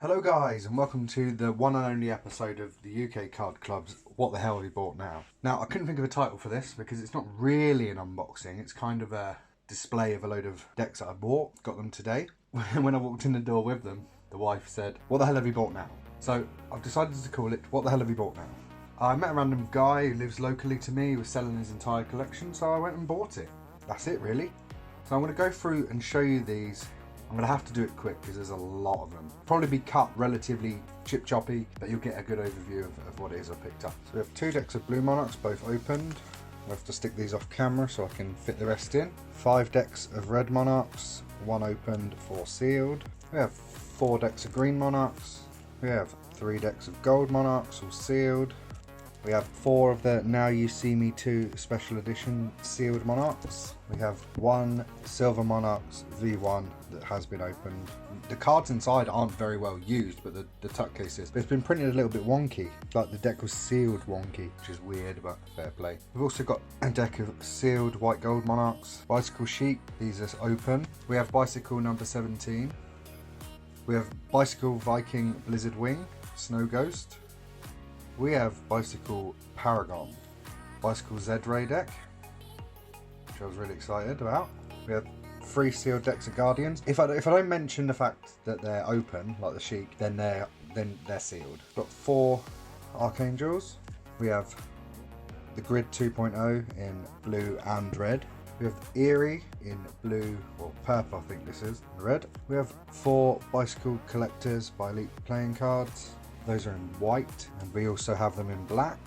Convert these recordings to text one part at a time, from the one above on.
Hello guys, and welcome to the one and only episode of the UK Card Club's What the Hell Have You Bought Now? Now, I couldn't think of a title for this because it's not really an unboxing, it's kind of a display of a load of decks that I bought, got them today. When I walked in the door with them, the wife said, "What the hell have you bought now?" So I've decided to call it What the Hell Have You Bought Now? I met a random guy who lives locally to me, who was selling his entire collection, so I went and bought it. That's it really. So I'm going to go through and show you these. I'm going to have to do it quick because there's a lot of them. Probably be cut relatively chip choppy, but you'll get a good overview of what it is I picked up. So we have two decks of Blue Monarchs, both opened. I have to stick these off camera so I can fit the rest in. 5 decks of Red Monarchs, 1 opened, 4 sealed. We have 4 decks of Green Monarchs. We have 3 decks of Gold Monarchs, all sealed. We have 4 of the Now You See Me 2 Special Edition sealed Monarchs. We have 1 Silver Monarchs V1 that has been opened. The cards inside aren't very well used, but the tuck case is. But it's been printed a little bit wonky, like the deck was sealed wonky, which is weird, but fair play. We've also got a deck of sealed White Gold Monarchs. Bicycle Sheep, these are open. We have Bicycle number 17. We have Bicycle Viking Blizzard Wing, Snow Ghost. We have Bicycle Paragon, Bicycle Z-Ray deck, which I was really excited about. We have 3 sealed decks of Guardians. If I don't mention the fact that they're open, like the Sheik, then they're sealed. We've got 4 Archangels. We have the Grid 2.0 in blue and red. We have Eerie in blue, or purple I think this is, and red. We have 4 Bicycle Collectors by Elite Playing Cards. Those are in white, and we also have them in black.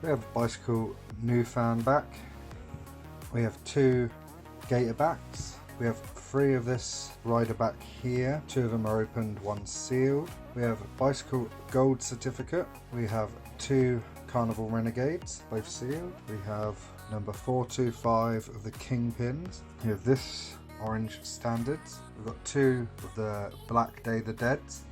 We have Bicycle Newfound back. We have 2 Gator backs. We have 3 of this rider back here. 2 of them are opened, 1 sealed. We have Bicycle Gold Certificate. We have 2 Carnival Renegades, both sealed. We have number 425 of the Kingpins. We have this orange Standards. We've got 2 of the Black Day the Deads.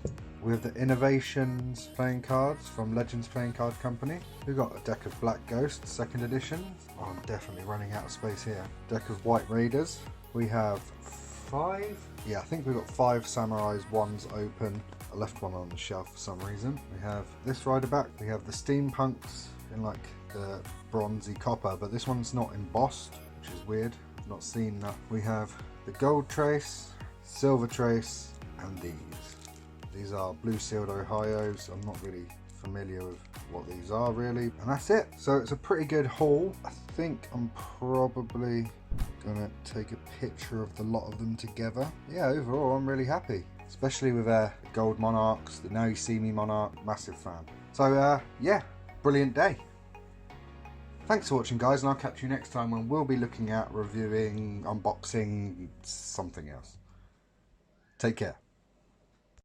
We have the Innovations playing cards from Legends Playing Card Company. We've got a deck of Black Ghosts, 2nd edition. Oh, I'm definitely running out of space here. Deck of White Raiders. We have 5? Yeah, I think we've got 5 Samurais, one's open. I left one on the shelf for some reason. We have this rider back. We have the Steampunks in like the bronzy copper, but this one's not embossed, which is weird. I've not seen that. We have the Gold Trace, Silver Trace, and these. These are blue sealed Ohio's. I'm not really familiar with what these are really. And that's it. So it's a pretty good haul. I think I'm probably gonna take a picture of the lot of them together. Yeah, overall I'm really happy. Especially with Gold Monarchs, the Now You See Me Monarch, massive fan. So yeah, brilliant day. Thanks for watching guys, and I'll catch you next time when we'll be looking at reviewing, unboxing, something else. Take care.